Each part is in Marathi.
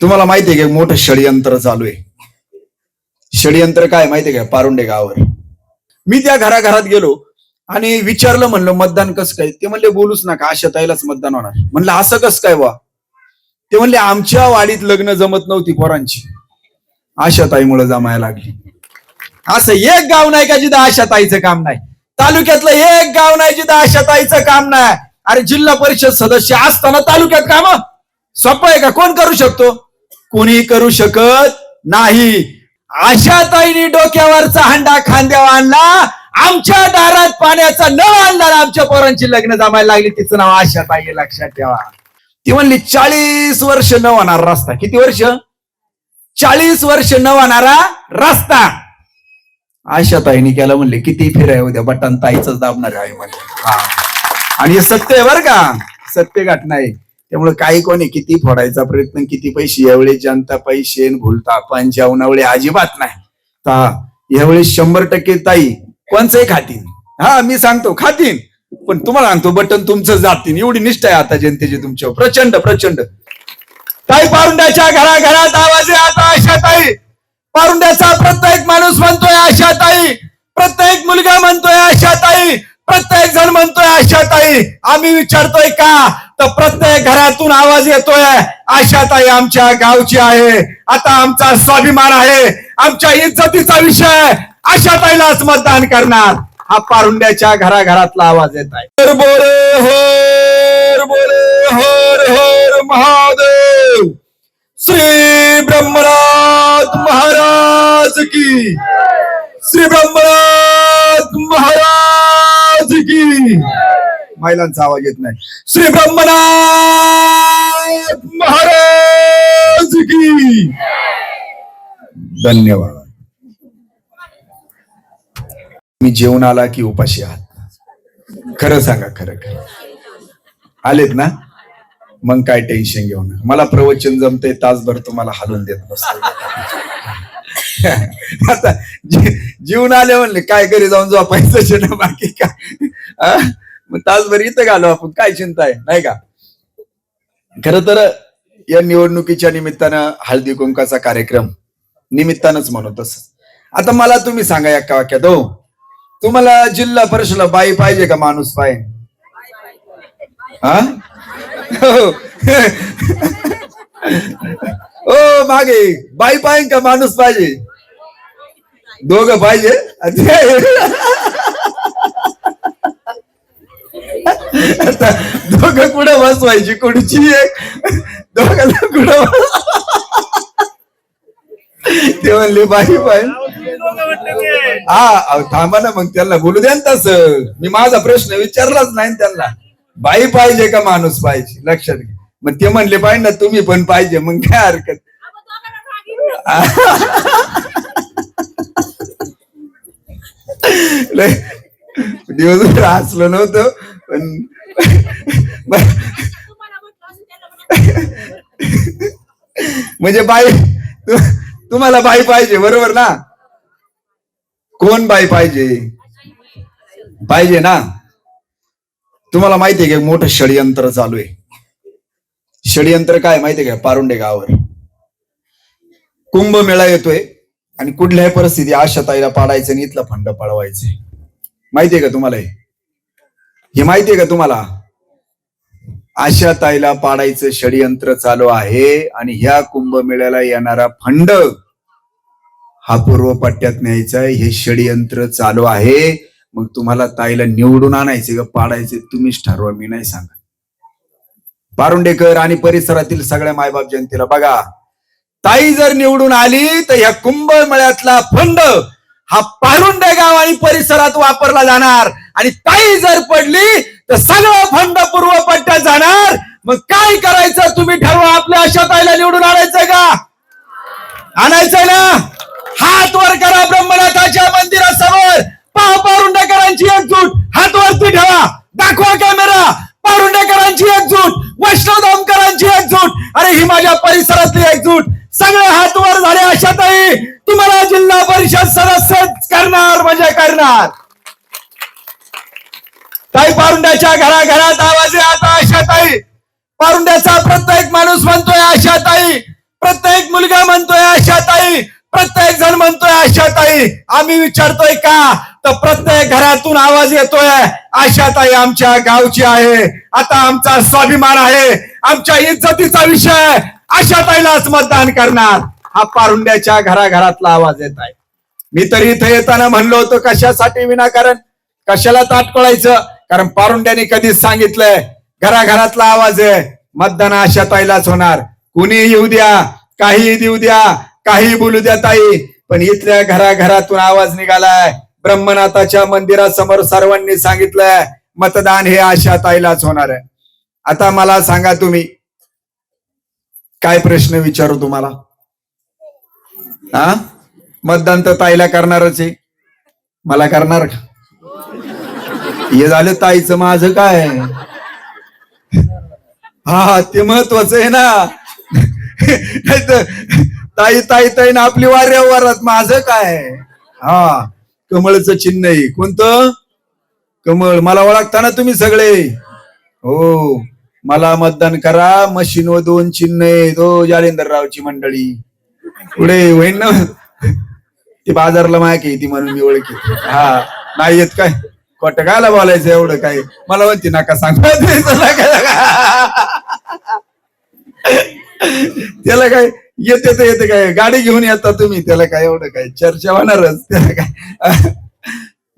तुम्हाला माहितीये का मोठं षडयंत्र चालू आहे. षडयंत्र काय माहितीये का? पारुंडे गावावर मी त्या घराघरात गेलो आणि विचारलं, म्हणलं मतदान कसं काय? ते म्हणले बोलूच नका, आशाताईलाच मतदान होणार. म्हणलं असं कसं काय वा? ते म्हणले आमच्या वाडीत लग्न जमत नव्हती पोरांची, आशाताईमुळे जमायला लागली. असं एक गाव नाही का जिथं आशाताईचं काम नाही? तालुक्यातलं एक गाव नाही जिथं आशाताईचं काम नाही. अरे जिल्हा परिषद सदस्य असताना तालुक्यात काम सोपं आहे का? कोण करू शकतो? कोणी करू शकत नाही. आशाताईनी डोक्यावरचा हंडा खांद्यावर आणला, आमच्या दारात पाण्याचा नळ आणला, आमच्या पोरांची लग्न जमायला लागली. तिचं नाव आशाताई, लक्षात ठेवा. ती म्हणली 40 वर्ष न होणार रस्ता. किती वर्ष? 40 वर्ष न होणारा रस्ता आशाताईनी केला. म्हणले किती फिराय उद्या बटन ताईच दाबणार आहे म्हणजे. आणि हे सत्य आहे बरं का, सत्य घटना आहे. त्यामुळे काही कोणी किती फोडायचा प्रयत्न, किती पैसे, यावेळी जनता पैसे भुलता पण जेवणावळे अजिबात नाही. यावेळी 100% ताई कोणचंही खातीन. हा मी सांगतो खातीन, पण तुम्हाला सांगतो बटन तुमचं जातीन. एवढी निष्ठा आहे आता जनतेची तुमच्यावर, प्रचंड प्रचंड. ताई पारुंड्याच्या घराघरात आवाज आहे आता आशाताई. पारुंड्याचा प्रत्येक माणूस म्हणतोय आशाताई, प्रत्येक मुलगा म्हणतोय आशाताई, प्रत्येक जण म्हणतोय आशाताई. आम्ही विचारतोय का? तर प्रत्येक घरातून आवाज येतोय आशाताई आमच्या गावची आहे. आता आमचा स्वाभिमान आहे, आमच्या इज्जतीचा विषय, आशाताईलाच मतदान करणार. हा पारुंड्याच्या घराघरातला आवाज येत आहे. हर बोले हर बोले हर हर महादेव. श्री ब्रह्मनाथ महाराज की, श्री ब्रह्मनाथ महाराज की. महिलांचा आवाज येत नाही. श्री ब्रह्मनाथ महाराज की. धन्यवाद. मी जेवण आला की उपाशी आहात? खरं सांगा, खरं खरं आलेत ना? मग काय टेन्शन घेऊ नका. मला प्रवचन जमते, तासभर तुम्हाला हलवून देत बसतो. आता जीवन आले म्हणले काय घरी जाऊन झोपायचं ना, बाकी काय. मग तासभर इथं घालू आपण, काय चिंता आहे नाही का? खरं तर या निवडणुकीच्या निमित्तानं हळदी कुंकाचा कार्यक्रम निमित्तानंच म्हणू तसं. आता मला तुम्ही सांगा एका वाक्यात, हो तुम्हाला जिल्हा परिषदला बाई पाहिजे का माणूस पाहिजे? हा ओ मागे बाई पाहिजे का माणूस पाहिजे? दोघं पाहिजे. आता दोघं कुठं बसवायची? कुठची एक दोघांना कुठं? ते म्हणले बाई पाहिजे. हा थांबा ना, मग त्यांना बोलू द्या ना तसं. मी माझा प्रश्न विचारलाच नाही त्यांना. बाई पाहिजे का माणूस पाहिजे? लक्षात घ्या. मग ते म्हणले पाहिजे ना तुम्ही पण पाहिजे, मग काय हरकत. दिवसभर हसलो नव्हतं पण म्हणजे बाई तुम्हाला बाई पाहिजे बरोबर ना? कोण बाई पाहिजे? पाहिजे ना? तुम्हाला माहितीये का मोठं षडयंत्र चालू आहे. षडयंत्र काय माहितीये का? पारुंडे गावावर कुंभमेळा येतोय आणि कुठल्याही परिस्थिती आशाताईला पाडायचं आणि इथला फंड पळवायचं. माहितीये का तुम्हाला? हे माहितीये का तुम्हाला? आशाताईला पाडायचं षडयंत्र चालू आहे आणि ह्या कुंभमेळ्याला येणारा फंड हा पूर्व पट्ट्यात न्यायचा आहे. हे षडयंत्र चालू आहे. मग तुम्हाला ताईला निवडून आणायचे का पाडायचे तुम्हीच ठरवा, मी नाही सांगत. पारुंडेकर आणि परिसरातील सगळ्या मायबाप जनतेला बघा, ताई जर निवडून आली तर या कुंभमेळ्यातला फंड हा पारुंडे गाव आणि परिसरात वापरला जाणार. आणि ताई जर पडली तर सगळं फंड पूर्व पट्ट्यात जाणार. मग काय करायचं तुम्ही ठरवा. आपल्या आशाताईला निवडून आणायचंय का? आणायचंय ना? हात वर करा ब्रह्मनाथाच्या मंदिरासमोर. पहा पारुंडेकरांची एकजूट, हात वरती ठेवा, दाखवा कॅमेरा. पारुंडेकरांची एकजूट, वैष्णवधामकरांची एकजूट, अरे ही माझ्या परिसरातली एकजूट. सगळे हात वर झाले. आशाताई तुम्हाला जिल्हा परिषद सदस्य करणार म्हणजे करणार. ताई पारुंड्याच्या घराघरात आवाज आहे आता आशाताई. पारुंड्याचा प्रत्येक माणूस म्हणतोय आशाताई, प्रत्येक मुलगा म्हणतोय आशाताई, प्रत्येक जण म्हणतोय आशाताई. आम्ही विचारतोय का, तर प्रत्येक घरातून आवाज येतोय आशाताई आमच्या गावची आहे. आता आमचा स्वाभिमान आहे, आमच्या इज्जतीचा विषय, आशाताईलाच मतदान करणार. हा पारुंड्याच्या घराघरातला आवाज येत आहे. मी तरी इथे येताना म्हणलो होतो कशासाठी विनाकारण, कशाला ताटकळायचं, कारण पारुंड्याने कधीच सांगितलंय घराघरातला आवाज आहे, मतदान आशाताईलाच होणार. कुणी येऊ द्या, काही देऊ द्या, काही बोलू द्या ताई, पण इथल्या घराघरातून आवाज निघालाय. ब्रह्मनाथाच्या मंदिरासमोर सर्वांनी सांगितलंय मतदान हे आशाताईलाच होणार आहे. आता मला सांगा तुम्ही काय प्रश्न विचारू तुम्हाला? हा, मतदान तर ताईला करणारच आहे. मला करणार का? हे झालं ताईचं, माझं काय? हा, ते महत्वाचं आहे ना. ताई ताई ताई ना आपली वाऱ्यावरात, माझं काय? हा, कमळचं चिन्ह आहे. कोणतं? कमळ. मला ओळखता ना तुम्ही सगळे? हो, मला मतदान करा. मशीन व 2 चिन्ह आहे. जालिंदररावची मंडळी पुढे होईन ना. ती बाजारला मायक ती म्हणून मी ओळखी. हा, नाही येत काय? खोटं कायला बोलायचं एवढं काय? मला म्हणते नका सांग. त्याला काय येते तर येते काय? गाडी घेऊन येता तुम्ही, त्याला काय एवढं काय? चर्चा होणारच. त्याला काय?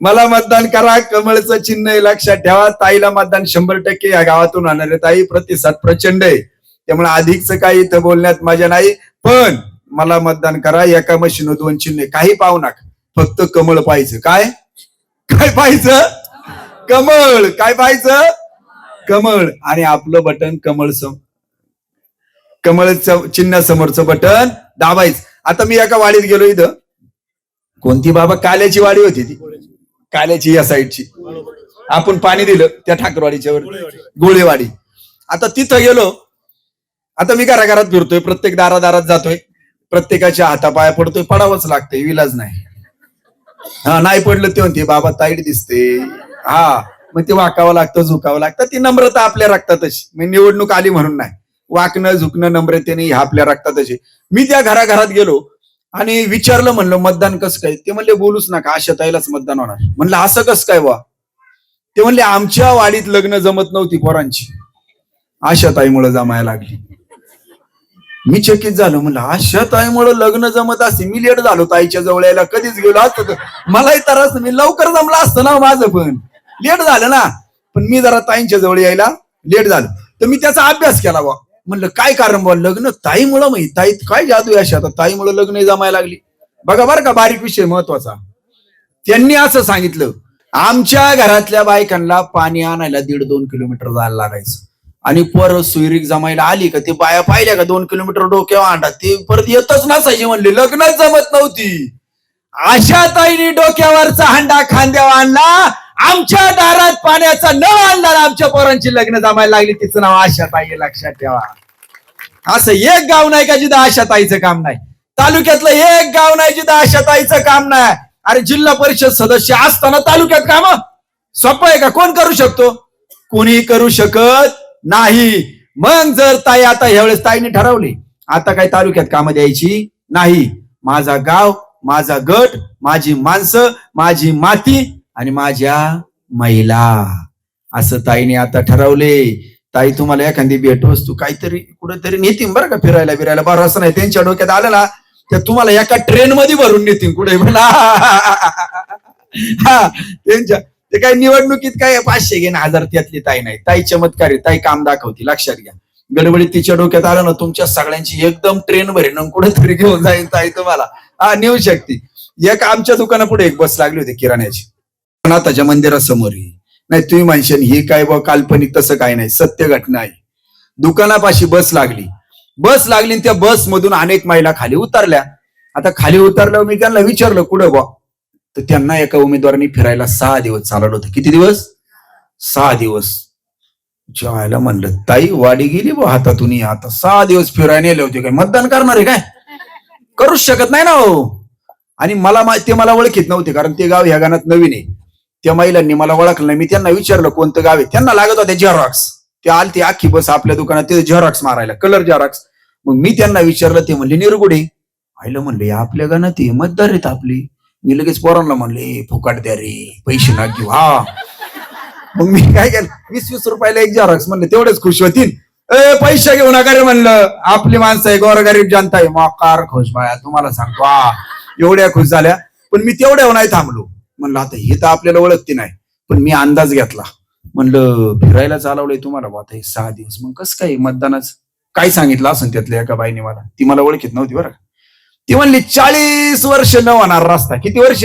मला मतदान करा. कमळचं चिन्ह आहे, लक्षात ठेवा. ताईला मतदान 100% या गावातून होणार आहे. ताई प्रतिसाद प्रचंड आहे, त्यामुळे अधिकच काही इथं बोलण्यात मजा नाही. पण मला मतदान करा. एका मशीन 2 चिन्ह, काही पाहू नका, फक्त कमळ पाहिजे. काय काय पाहिजे? कमळ. काय पाहिजे? कमळ. आणि आपलं बटन कमळ, कमळचं चिन्ह समोरचं बटन दाबायचं. आता मी एका वाडीत गेलो. इथं कोणती बाबा, काल्याची वाडी होती ती, काल्याची या साईडची. आपण पाणी दिलं त्या ठाकरवाडीच्या वर, गोळेवाडी. आता तिथं गेलो. आता मी घराघरात फिरतोय, प्रत्येक दारादारात जातोय, प्रत्येकाच्या हातापाया पडतोय. पडावंच लागतंय, विलाज नाही. हा, नाही पडलं ते म्हणते बाबा ताईट दिसते. हा, मग ते वाकावं लागतं, झुकावं लागतं. ती नम्रता आपल्या रक्तातच. मी निवडणूक आली म्हणून नाही, वाकणं झुकणं नम्रतेने ह्या आपल्या रक्तातच. मी त्या घराघरात गेलो आणि विचारलं, म्हणलं मतदान कसं काय? ते म्हणले बोलूच नका, आशाताईलाच मतदान होणार. म्हणलं असं कसं काय वा? ते म्हणले आमच्या वाडीत लग्न जमत नव्हती पोरांची, आशाताईमुळे जमायला लागली. मी चकित झालो. म्हणलं आशाताईमुळे लग्न जमत असते. मी लेट झालो ताईच्या जवळ यायला, कधीच गेलो असतो मलाही तरच, मी लवकर जमलं असतं ना, माझं पण लेट झालं ना. पण मी जरा ताईंच्या जवळ यायला लेट झालं, तर मी त्याचा अभ्यास केला बा. म्हणलं काय कारण बा? लग्न ताईमुळं. माहिती ताई काय जादू आहे अशा, ताईमुळे लग्न जमायला लागली. बघा बरं का, बारीक विषय महत्वाचा. त्यांनी असं सांगितलं, आमच्या घरातल्या बायकांना पाणी आणायला 1.5-2 किलोमीटर जायला लागायचं. आणि परत सुईरीक जमायला आली का ते बाया पाहिल्या का 2 किलोमीटर डोक्यावर आणतात, ते परत येतच नसायचे. म्हणले लग्नच जमत नव्हती. आशाताईंनी डोक्यावरचा हांडा खांद्यावर आणला, आमच्या दारात पाण्याचा नळ आणला, आमच्या पोरांची लग्न जमायला लागली. तिचं नाव आशाताई, लक्षात ठेवा. असं एक गाव नाही का जिथं आशाताईचं काम नाही. तालुक्यातलं एक गाव नाही जिथं आशाताईचं काम नाही. अरे जिल्हा परिषद सदस्य असताना तालुक्यात काम सोपं आहे का? कोण करू शकतो? कोणी करू शकत नाही. मग जर ताई आता ह्यावेळेस ताईने ठरवली आता काही तालुक्यात कामं द्यायची नाही, माझा गाव, माझा गट, माझी माणसं, माझी माती आणि माझ्या महिला, असं ताईने आता ठरवले. ताई तुम्हाला एखादी भेट वस्तू काहीतरी कुठेतरी नेतील बरं का, फिरायला बिरायला. बरं असं नाही, त्यांच्या डोक्यात आलं ना तर तुम्हाला एका ट्रेन मध्ये भरून नेतील कुठे. हा, त्यांच्या ते काही निवडणुकीत काय 500 घेणं 1000 त्यातली ताई नाही. ताई चमत्कारी, ताई काम दाखवती, लक्षात घ्या. गडबडीत तिच्या डोक्यात आलं ना तुमच्या सगळ्यांची एकदम ट्रेन भरेन कुठेतरी घेऊन जाईल ताई तुम्हाला. हा, नेऊ शकते. एक आमच्या दुकानापुढे एक बस लागली होती किराण्याची, नाथाच्या मंदिरासमोर. नाही तुम्ही म्हणशाल ही काय बा काल्पनिक, तसं काय नाही, सत्य घटना आहे. दुकानापाशी बस लागली आणि त्या बस मधून अनेक महिला खाली उतरल्या. आता खाली उतरल्यावर मी त्यांना विचारलं कुठं बा, तर त्यांना एका उमेदवारांनी फिरायला 6 दिवस चालवलं होतं. किती दिवस? 6 दिवस. जेवायला म्हणलं ताई वाडी गेली बा हातातून, आता 6 दिवस फिरायला नेले होते, काय मतदान करणार आहे काय? करूच शकत नाही ना हो. आणि ते मला ओळखीत नव्हते, कारण ते गाव ह्या गावात नवीन आहे. त्या महिलांनी मला ओळखलं नाही. मी त्यांना विचारलं कोणतं गाव आहे, त्यांना लागत होते झेरॉक्स. ते आलते अख्खी बस आपल्या दुकानात, ते झेरॉक्स मारायला, कलर झेरॉक्स. मग मी त्यांना विचारलं, ते म्हणले निरगुडे. आईला म्हणले आपल्या गाणं ते मतदार आहेत आपली. मी लगेच पोरांना म्हणले फुकाट द्या रे, पैसे ना घेऊ. हा, मग मी काय केलं, 20-20 रुपयाला एक झेरॉक्स, म्हणलं तेवढेच खुश होतील. पैसे घेऊ नका रे म्हणलं, आपली माणसं आहे, गोरगरीब जनता आहे. मकार खुश बाया, तुम्हाला सांगतो एवढ्या खुश झाल्या. पण मी तेवढ्या नाही थांबलो. म्हणलं आता हे तर आपल्याला ओळखते नाही, पण मी अंदाज घेतला. म्हणलं फिरायला चालवलंय तुम्हाला आता हे 6 दिवस, मग कसं काय मतदानाच काय सांगितलं असं त्यातल्या एका बाईने मला, ती मला ओळखीत नव्हती बरं. ती म्हणली 40 वर्ष न होणारा रस्ता. किती वर्ष?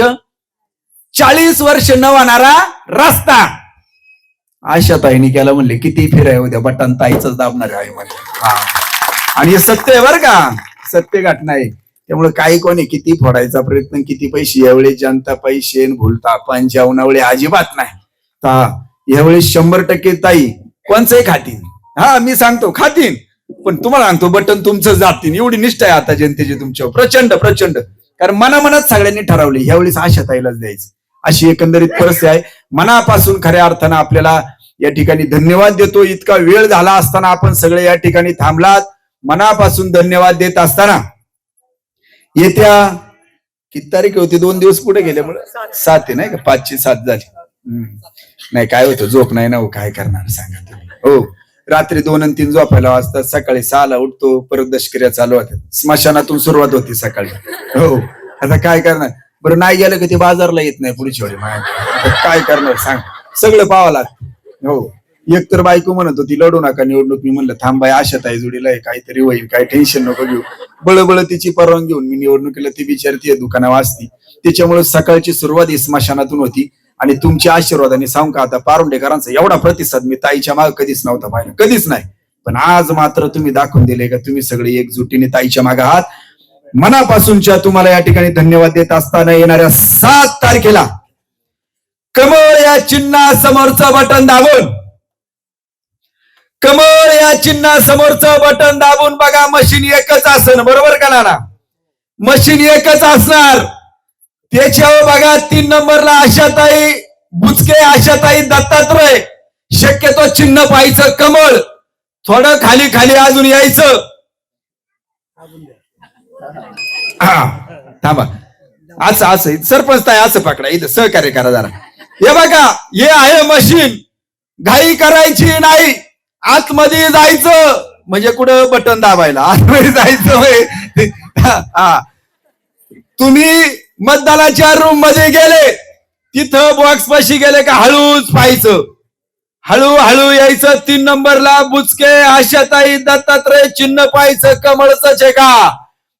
40 वर्ष न होणारा रस्ता आशा ताईने केला. म्हणले किती फिराय उद्या बटन ताईच दाबणार आहे म्हणले. हा, आणि हे सत्य आहे बरं का, सत्य घटना आहे. त्यामुळे काही कोणी किती फोडायचा प्रयत्न, किती पैसे, यावेळी जनता पैसे भुलता पण जेवणावेळी अजिबात नाही. यावेळी 100% ताई कोणचंही खातीन. हा, मी सांगतो खातीन, पण तुम्हाला सांगतो बटन तुमचं जातीन. एवढी निष्ठा आहे आता जनतेची तुमच्यावर, प्रचंड प्रचंड. कारण मनामनात सगळ्यांनी ठरवले यावेळी आशा ताईलाच द्यायचं, अशी एकंदरीत परिस्थिती आहे. मनापासून खऱ्या अर्थानं आपल्याला या ठिकाणी धन्यवाद देतो. इतका वेळ झाला असताना आपण सगळे या ठिकाणी थांबलात, मनापासून धन्यवाद देत असताना येत्या किती तारीख होती, 2 दिवस पुढे गेल्यामुळे 7 आहे नाही का, 5ची 7 झाली. नाही काय होतं, झोप नाही ना हो, काय करणार सांगा तुम्ही. हो, रात्री 2 आणि 3 झोपायला वाजतात, सकाळी 6ला उठतो, परत दशक्रिया चालू होत्या, स्मशानातून सुरुवात होती सकाळी. हो, आता काय करणार बरं, नाही गेलं की ते बाजारला येत नाही पुढच्या वेळी. काय करणार सांग, सगळं पाहावं लागतं. हो, एकतर बायको म्हणत होती लढू नका निवडणूक. मी म्हणलं थांबाय, आशाताई जोडीला काहीतरी होईल, काही टेन्शन नको घेऊ. बळबळ तिची परवानगी घेऊन मी निवडणुकीला ती विचारतीये, दुकाना वाचती. त्याच्यामुळे सकाळची सुरुवात ही स्मशानातून होती. आणि तुमच्या आशीर्वादाने सांगू का, आता पारुंडेकरांचा एवढा प्रतिसाद मी ताईच्या मागे कधीच नव्हता पाहिला, कधीच नाही. पण आज मात्र तुम्ही दाखवून दिले का तुम्ही सगळे एकजुटीने ताईच्या मागे आहात. मनापासूनच्या तुम्हाला या ठिकाणी धन्यवाद देत असताना येणाऱ्या 7 तारखेला कमळ या चिन्हासमोरचं बटन दाबून, कमळ या चिन्हासमोरचं बटन दाबून बघा. मशीन एकच असणार, बरोबर का नाना? मशीन एकच असणार. त्याच्यावर बघा 3 नंबरला आशाताई बुचके, आशाताई दत्तात्रय. शक्यतो चिन्ह पाहायचं कमळ, थोडं खाली खाली अजून यायचं. हा, थांबा, असं सरपंच ताई असं पकडा, इथं सहकार्य करा जरा. हे बघा, हे आहे मशीन, घाई करायची नाही, आतमध्ये जायचं. म्हणजे कुठं बटन दाबायला आतमध्ये जायचं. हा, तुम्ही मतदानाच्या रूम मध्ये गेले, तिथं बॉक्स पाशी गेले का हळूच पाहायचं, हळूहळू यायचं. 3 नंबरला बुचके, आशाताई दत्तात्रय चिन्ह पाहायचं, कमळच आहे का?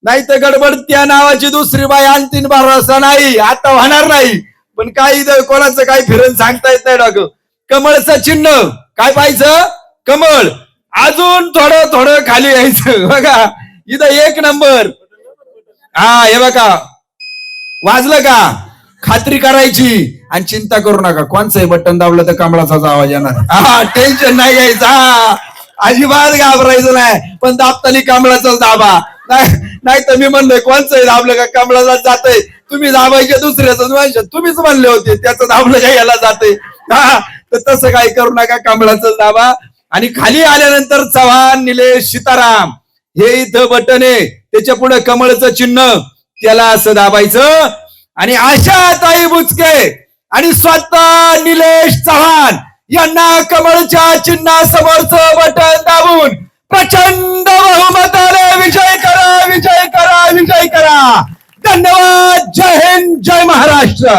नाही तर गडबड त्या नावाची दुसरी बाई आणतीन, भरोसा नाही, आता होणार नाही. पण काही कोणाचं काही फिरून सांगता येत नाही डॉक्टर. कमळचं चिन्ह काय पाहायचं, कमळ. अजून थोडं थोडं खाली यायचं. बघा इथं 1 नंबर. हा, हे बघा वाजलं का, खात्री करायची आणि चिंता करू नका, कोणचंही बटन दाबलं तर कमळाचाच आवाज येणार. हा, टेन्शन नाही घ्यायचं, हा अजिबात घाबरायचं नाही. पण दाबताना कमळाचाच दाबा, नाही तर मी म्हणलोय कोणचंही दाबलं का कमळाचाच जातंय. तुम्ही दाबायचे दुसऱ्याचं, तुम्हीच म्हणले होते त्याचं दाबलं का याला जाते. हा, तर तसं काही करू नका, कमळाचाच दाबा. आणि खाली आल्यानंतर चव्हाण, निलेश, सीताराम हे इथं बटन आहे, त्याच्या पुढे कमळचं चिन्ह, त्याला असं दाबायचं. आणि आशाताई बुचके आणि स्वतः निलेश चव्हाण यांना कमळच्या चिन्हासमोरचं बटन दाबून प्रचंड बहुमताने विजय करा, विजय करा, विजय करा. धन्यवाद. जय हिंद, जय महाराष्ट्र.